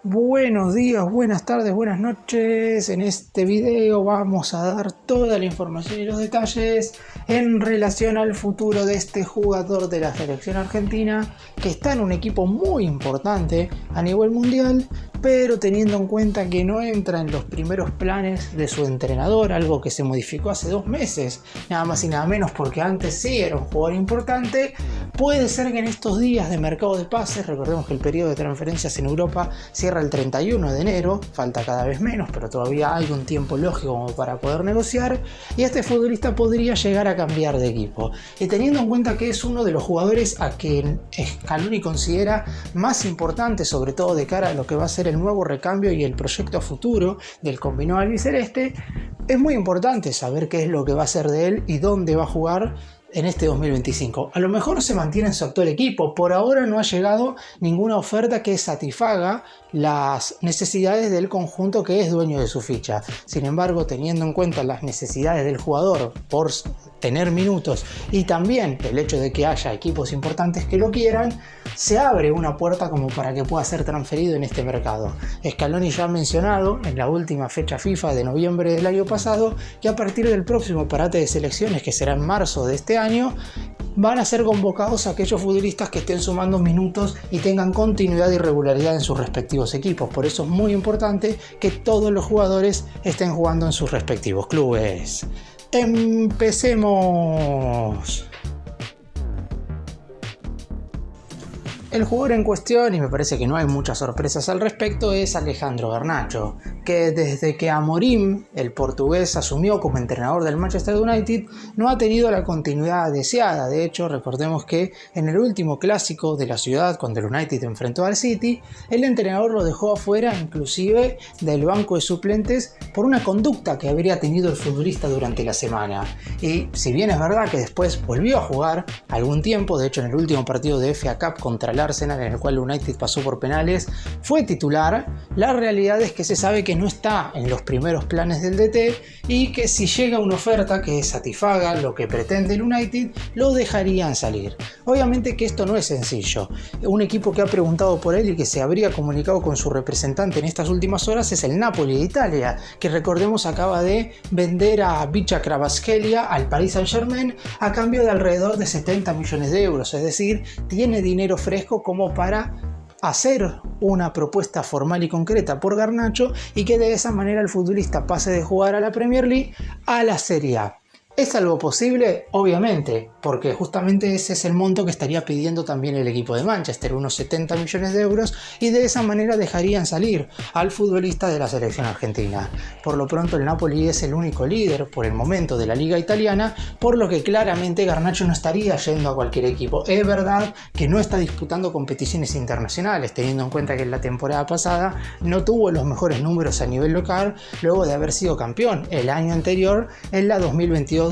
Buenos días, buenas tardes, buenas noches. En este video vamos a dar toda la información y los detalles en relación al futuro de este jugador de la selección argentina que está en un equipo muy importante a nivel mundial, pero teniendo en cuenta que no entra en los primeros planes de su entrenador, algo que se modificó hace 2 meses, nada más y nada menos, porque antes sí era un jugador importante. Puede ser que en estos días de mercado de pases, recordemos que el periodo de transferencias en Europa cierra el 31 de enero, falta cada vez menos, pero todavía hay un tiempo lógico como para poder negociar, y este futbolista podría llegar a cambiar de equipo. Y teniendo en cuenta que es uno de los jugadores a quien Scaloni considera más importante, sobre todo de cara a lo que va a ser el nuevo recambio y el proyecto a futuro del combinado albiceleste, es muy importante saber qué es lo que va a hacer de él y dónde va a jugar en este 2025. A lo mejor se mantiene en su actual equipo. Por ahora no ha llegado ninguna oferta que satisfaga las necesidades del conjunto que es dueño de su ficha. Sin embargo, teniendo en cuenta las necesidades del jugador por tener minutos y también el hecho de que haya equipos importantes que lo quieran, se abre una puerta como para que pueda ser transferido en este mercado. Scaloni ya ha mencionado en la última fecha FIFA de noviembre del año pasado que a partir del próximo parate de selecciones, que será en marzo de este año, van a ser convocados aquellos futbolistas que estén sumando minutos y tengan continuidad y regularidad en sus respectivos equipos. Por eso es muy importante que todos los jugadores estén jugando en sus respectivos clubes. ¡Empecemos! El jugador en cuestión, y me parece que no hay muchas sorpresas al respecto, es Alejandro Garnacho, que desde que Amorim, el portugués, asumió como entrenador del Manchester United, no ha tenido la continuidad deseada. De hecho, recordemos que en el último clásico de la ciudad, cuando el United enfrentó al City, el entrenador lo dejó afuera inclusive del banco de suplentes por una conducta que habría tenido el futbolista durante la semana. Y si bien es verdad que después volvió a jugar algún tiempo, de hecho en el último partido de FA Cup contra el Arsenal, en el cual el United pasó por penales, fue titular, la realidad es que se sabe que no está en los primeros planes del DT y que si llega una oferta que satisfaga lo que pretende el United, lo dejarían salir. Obviamente que esto no es sencillo. Un equipo que ha preguntado por él y que se habría comunicado con su representante en estas últimas horas es el Napoli de Italia, que recordemos acaba de vender a Vicha Kvaratskhelia al Paris Saint-Germain a cambio de alrededor de 70 millones de euros, es decir, tiene dinero fresco como para hacer una propuesta formal y concreta por Garnacho y que de esa manera el futbolista pase de jugar a la Premier League a la Serie A. ¿Es algo posible? Obviamente, porque justamente ese es el monto que estaría pidiendo también el equipo de Manchester, unos 70 millones de euros, y de esa manera dejarían salir al futbolista de la selección argentina. Por lo pronto el Napoli es el único líder por el momento de la liga italiana, por lo que claramente Garnacho no estaría yendo a cualquier equipo. Es verdad que no está disputando competiciones internacionales, teniendo en cuenta que en la temporada pasada no tuvo los mejores números a nivel local luego de haber sido campeón el año anterior en la 2022-2023.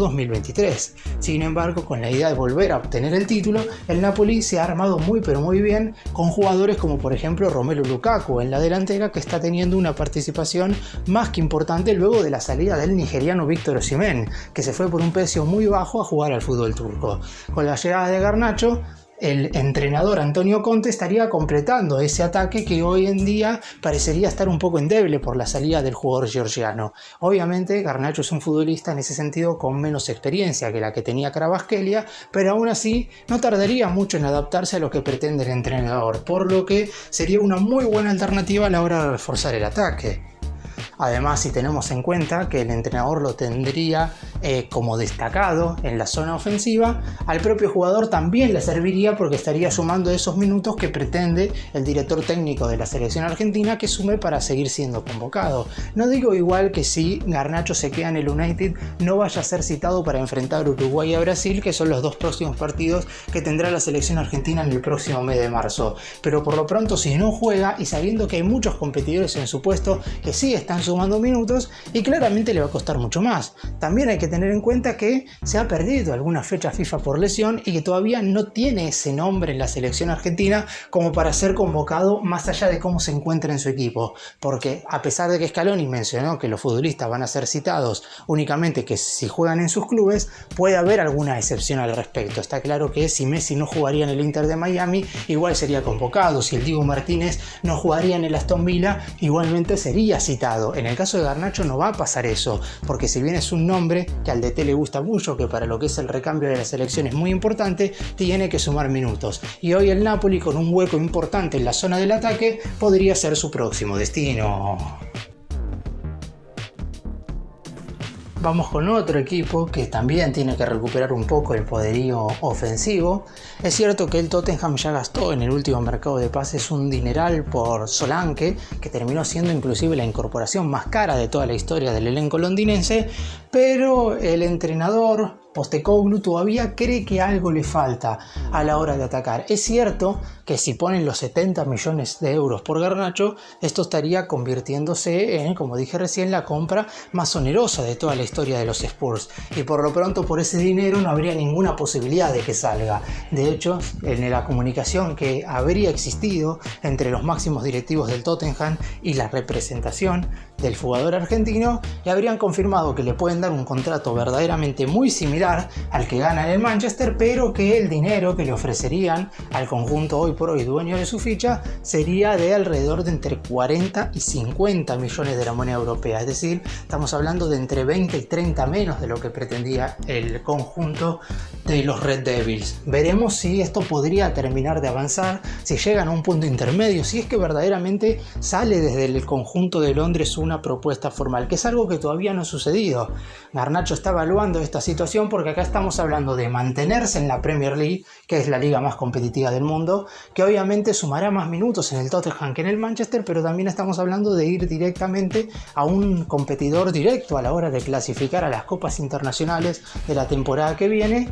Sin embargo, con la idea de volver a obtener el título, el Napoli se ha armado muy pero muy bien con jugadores como por ejemplo Romelu Lukaku en la delantera, que está teniendo una participación más que importante luego de la salida del nigeriano Víctor Osimhen, que se fue por un precio muy bajo a jugar al fútbol turco. Con la llegada de Garnacho, el entrenador Antonio Conte estaría completando ese ataque que hoy en día parecería estar un poco endeble por la salida del jugador georgiano. Obviamente Garnacho es un futbolista en ese sentido con menos experiencia que la que tenía Kvaratskhelia, pero aún así no tardaría mucho en adaptarse a lo que pretende el entrenador, por lo que sería una muy buena alternativa a la hora de reforzar el ataque. Además, si tenemos en cuenta que el entrenador lo tendría como destacado en la zona ofensiva, al propio jugador también le serviría porque estaría sumando esos minutos que pretende el director técnico de la selección argentina que sume para seguir siendo convocado. No digo igual que si Garnacho se queda en el United no vaya a ser citado para enfrentar a Uruguay y a Brasil, que son los 2 próximos partidos que tendrá la selección argentina en el próximo mes de marzo. Pero por lo pronto, si no juega y sabiendo que hay muchos competidores en su puesto que sí están sumando minutos y claramente le va a costar mucho más. También hay que tener en cuenta que se ha perdido alguna fecha FIFA por lesión y que todavía no tiene ese nombre en la selección argentina como para ser convocado más allá de cómo se encuentra en su equipo, porque a pesar de que Scaloni mencionó que los futbolistas van a ser citados únicamente que si juegan en sus clubes, puede haber alguna excepción al respecto. Está claro que si Messi no jugaría en el Inter de Miami, igual sería convocado. Si el Dibu Martínez no jugaría en el Aston Villa, igualmente sería citado. En el caso de Garnacho no va a pasar eso, porque si bien es un nombre que al DT le gusta mucho, que para lo que es el recambio de la selección es muy importante, tiene que sumar minutos. Y hoy el Napoli, con un hueco importante en la zona del ataque, podría ser su próximo destino. Vamos con otro equipo que también tiene que recuperar un poco el poderío ofensivo. Es cierto que el Tottenham ya gastó en el último mercado de pases un dineral por Solanke, que terminó siendo inclusive la incorporación más cara de toda la historia del elenco londinense, pero el entrenador Postecoglou todavía cree que algo le falta a la hora de atacar. Es cierto que si ponen los 70 millones de euros por Garnacho, esto estaría convirtiéndose en, como dije recién, la compra más onerosa de toda la historia de los Spurs. Y por lo pronto, por ese dinero no habría ninguna posibilidad de que salga. De hecho, en la comunicación que habría existido entre los máximos directivos del Tottenham y la representación del jugador argentino, le habrían confirmado que le pueden dar un contrato verdaderamente muy similar al que gana en el Manchester, pero que el dinero que le ofrecerían al conjunto hoy por hoy dueño de su ficha sería de alrededor de entre 40 y 50 millones de la moneda europea. Es decir, estamos hablando de entre 20 y 30 menos de lo que pretendía el conjunto de los Red Devils. Veremos si esto podría terminar de avanzar, si llegan a un punto intermedio, si es que verdaderamente sale desde el conjunto de Londres una propuesta formal, que es algo que todavía no ha sucedido. Garnacho está evaluando esta situación porque acá estamos hablando de mantenerse en la Premier League, que es la liga más competitiva del mundo, que obviamente sumará más minutos en el Tottenham que en el Manchester, pero también estamos hablando de ir directamente a un competidor directo a la hora de clasificar a las copas internacionales de la temporada que viene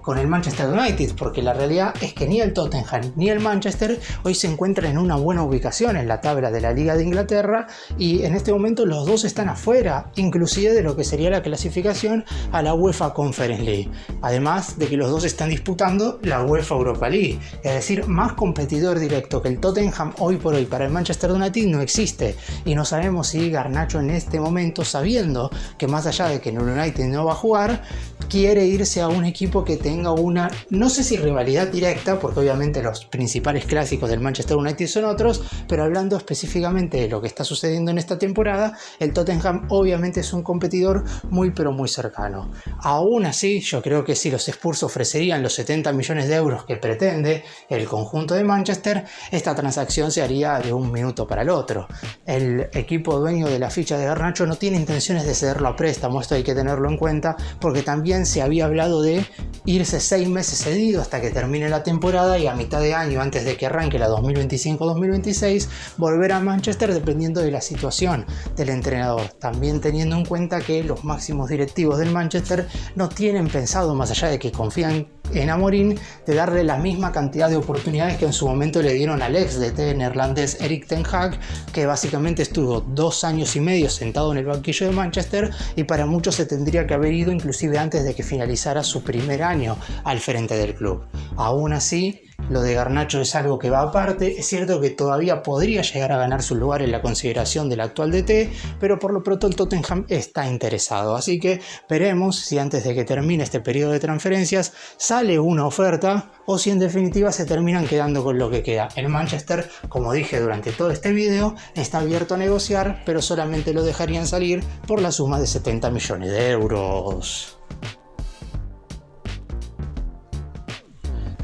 con el Manchester United, porque la realidad es que ni el Tottenham ni el Manchester hoy se encuentran en una buena ubicación en la tabla de la Liga de Inglaterra, y en este momento los dos están afuera, inclusive de lo que sería la clasificación a la UEFA Conference League, además de que los dos están disputando la UEFA Europa League. Es decir, más competidor directo que el Tottenham hoy por hoy para el Manchester United no existe, y no sabemos si Garnacho en este momento, sabiendo que más allá de que en el United no va a jugar, quiere irse a un equipo que tenga una, no sé si rivalidad directa, porque obviamente los principales clásicos del Manchester United son otros, pero hablando específicamente de lo que está sucediendo en esta temporada, el Tottenham obviamente es un competidor muy pero muy cercano. Aún así, yo creo que si los Spurs ofrecerían los 70 millones de euros que pretende el conjunto de Manchester, esta transacción se haría de un minuto para el otro. El equipo dueño de la ficha de Garnacho no tiene intenciones de cederlo a préstamo, esto hay que tenerlo en cuenta, porque también se había hablado de irse 6 meses cedido hasta que termine la temporada y a mitad de año, antes de que arranque la 2025-2026, volver a Manchester dependiendo de la situación del entrenador, también teniendo en cuenta que los máximos directivos del Manchester no tienen pensado, más allá de que confían en Amorim, de darle la misma cantidad de oportunidades que en su momento le dieron al ex DT neerlandés Erik ten Hag, que básicamente estuvo 2 años y medio sentado en el banquillo de Manchester, y para muchos se tendría que haber ido inclusive antes de que finalizara su primer año al frente del club. Aún así, lo de Garnacho es algo que va aparte. Es cierto que todavía podría llegar a ganar su lugar en la consideración del actual DT, pero por lo pronto el Tottenham está interesado, así que veremos si antes de que termine este periodo de transferencias sale una oferta o si en definitiva se terminan quedando con lo que queda. El Manchester, como dije durante todo este video, está abierto a negociar, pero solamente lo dejarían salir por la suma de 70 millones de euros.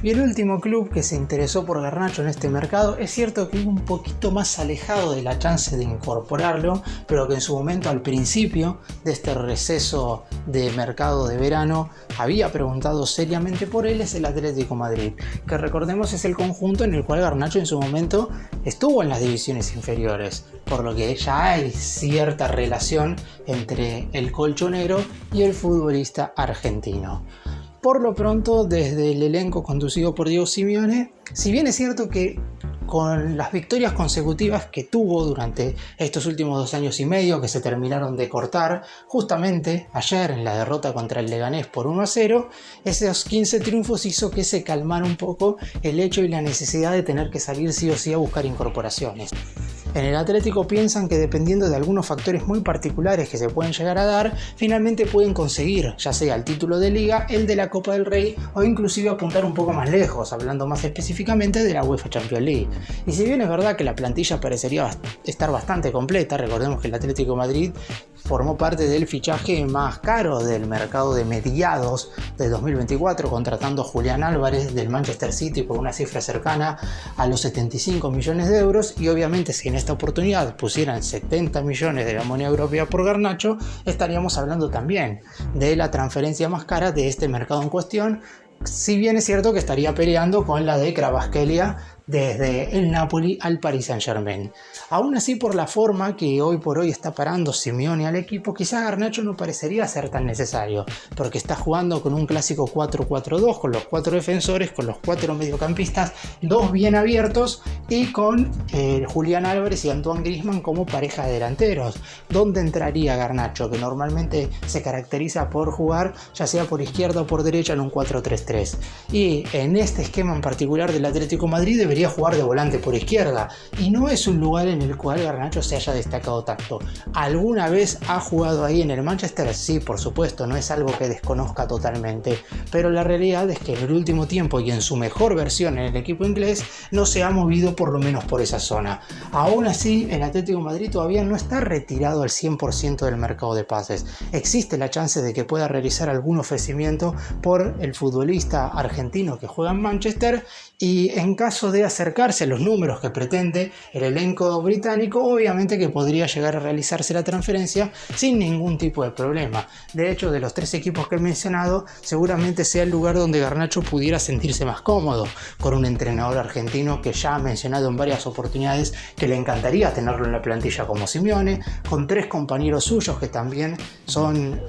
Y el último club que se interesó por Garnacho en este mercado, es cierto que un poquito más alejado de la chance de incorporarlo, pero que en su momento, al principio de este receso de mercado de verano, había preguntado seriamente por él, es el Atlético Madrid, que recordemos es el conjunto en el cual Garnacho en su momento estuvo en las divisiones inferiores, por lo que ya hay cierta relación entre el colchonero y el futbolista argentino. Por lo pronto, desde el elenco conducido por Diego Simeone, si bien es cierto que con las victorias consecutivas que tuvo durante estos últimos 2 años y medio, que se terminaron de cortar justamente ayer en la derrota contra el Leganés por 1-0, esos 15 triunfos hizo que se calmara un poco el hecho y la necesidad de tener que salir sí o sí a buscar incorporaciones. En el Atlético piensan que dependiendo de algunos factores muy particulares que se pueden llegar a dar, finalmente pueden conseguir ya sea el título de Liga, el de la Copa del Rey o inclusive apuntar un poco más lejos, hablando más específicamente de la UEFA Champions League. Y si bien es verdad que la plantilla parecería estar bastante completa, recordemos que el Atlético de Madrid formó parte del fichaje más caro del mercado de mediados de 2024, contratando a Julián Álvarez del Manchester City por una cifra cercana a los 75 millones de euros, y obviamente si en esta oportunidad pusieran 70 millones de la moneda europea por Garnacho, estaríamos hablando también de la transferencia más cara de este mercado en cuestión, si bien es cierto que estaría peleando con la de Kvaratskhelia desde el Napoli al Paris Saint-Germain. Aún así, por la forma que hoy por hoy está parando Simeone al equipo, quizá Garnacho no parecería ser tan necesario, porque está jugando con un clásico 4-4-2, con los 4 defensores, con los 4 mediocampistas, 2 bien abiertos, y con Julián Álvarez y Antoine Griezmann como pareja de delanteros. ¿Dónde entraría Garnacho, que normalmente se caracteriza por jugar ya sea por izquierda o por derecha en un 4-3-3? Y en este esquema en particular del Atlético de Madrid debería jugar de volante por izquierda, y no es un lugar en el cual Garnacho se haya destacado tanto. ¿Alguna vez ha jugado ahí en el Manchester? Sí, por supuesto, no es algo que desconozca totalmente, pero la realidad es que en el último tiempo y en su mejor versión en el equipo inglés no se ha movido por lo menos por esa zona. Aún así, el Atlético de Madrid todavía no está retirado al 100% del mercado de pases. Existe la chance de que pueda realizar algún ofrecimiento por el futbolista argentino que juega en Manchester, y en caso de acercarse a los números que pretende el elenco británico, obviamente que podría llegar a realizarse la transferencia sin ningún tipo de problema. De hecho, de los 3 equipos que he mencionado, seguramente sea el lugar donde Garnacho pudiera sentirse más cómodo, con un entrenador argentino que ya ha mencionado en varias oportunidades que le encantaría tenerlo en la plantilla como Simeone, con 3 compañeros suyos que también son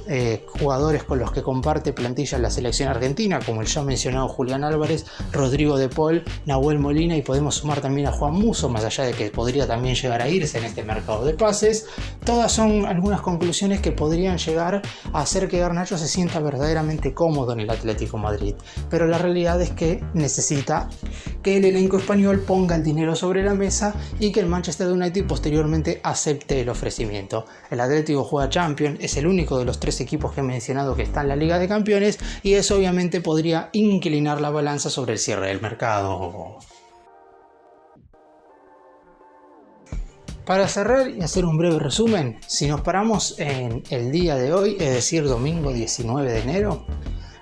jugadores con los que comparte plantilla en la selección argentina, como el ya mencionado Julián Álvarez, Rodrigo de Paul, Nahuel Molina, y podemos sumar también a Juan Musso, más allá de que podría también llegar a irse en este mercado de pases. Todas son algunas conclusiones que podrían llegar a hacer que Garnacho se sienta verdaderamente cómodo en el Atlético de Madrid, pero la realidad es que necesita que el elenco español ponga el dinero sobre la mesa y que el Manchester United posteriormente acepte el ofrecimiento. El Atlético juega Champions, es el único de los 3 equipos que he mencionado que está en la Liga de Campeones, y eso obviamente podría inclinar la balanza sobre el cierre del mercado. Para cerrar y hacer un breve resumen, si nos paramos en el día de hoy, es decir, domingo 19 de enero,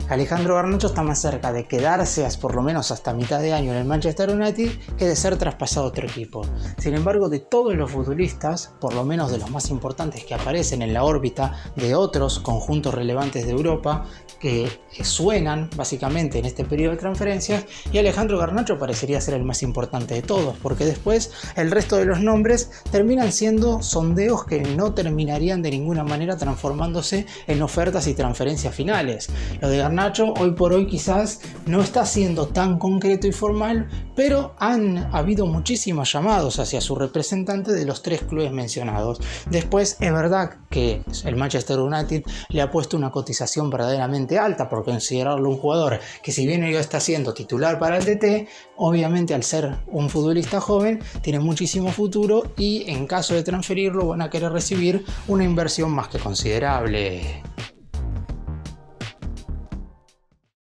Alejandro Garnacho está más cerca de quedarse por lo menos hasta mitad de año en el Manchester United que de ser traspasado a otro equipo. Sin embargo, de todos los futbolistas, por lo menos de los más importantes que aparecen en la órbita de otros conjuntos relevantes de Europa, que suenan básicamente en este periodo de transferencias, y Alejandro Garnacho parecería ser el más importante de todos, porque después el resto de los nombres terminan siendo sondeos que no terminarían de ninguna manera transformándose en ofertas y transferencias finales. Lo de Garnacho hoy por hoy quizás no está siendo tan concreto y formal, pero han habido muchísimos llamados hacia su representante de los 3 clubes mencionados. Después es verdad que el Manchester United le ha puesto una cotización verdaderamente alta por considerarlo un jugador que, si bien ya está siendo titular para el DT, obviamente al ser un futbolista joven tiene muchísimo futuro, y en caso de transferirlo van a querer recibir una inversión más que considerable.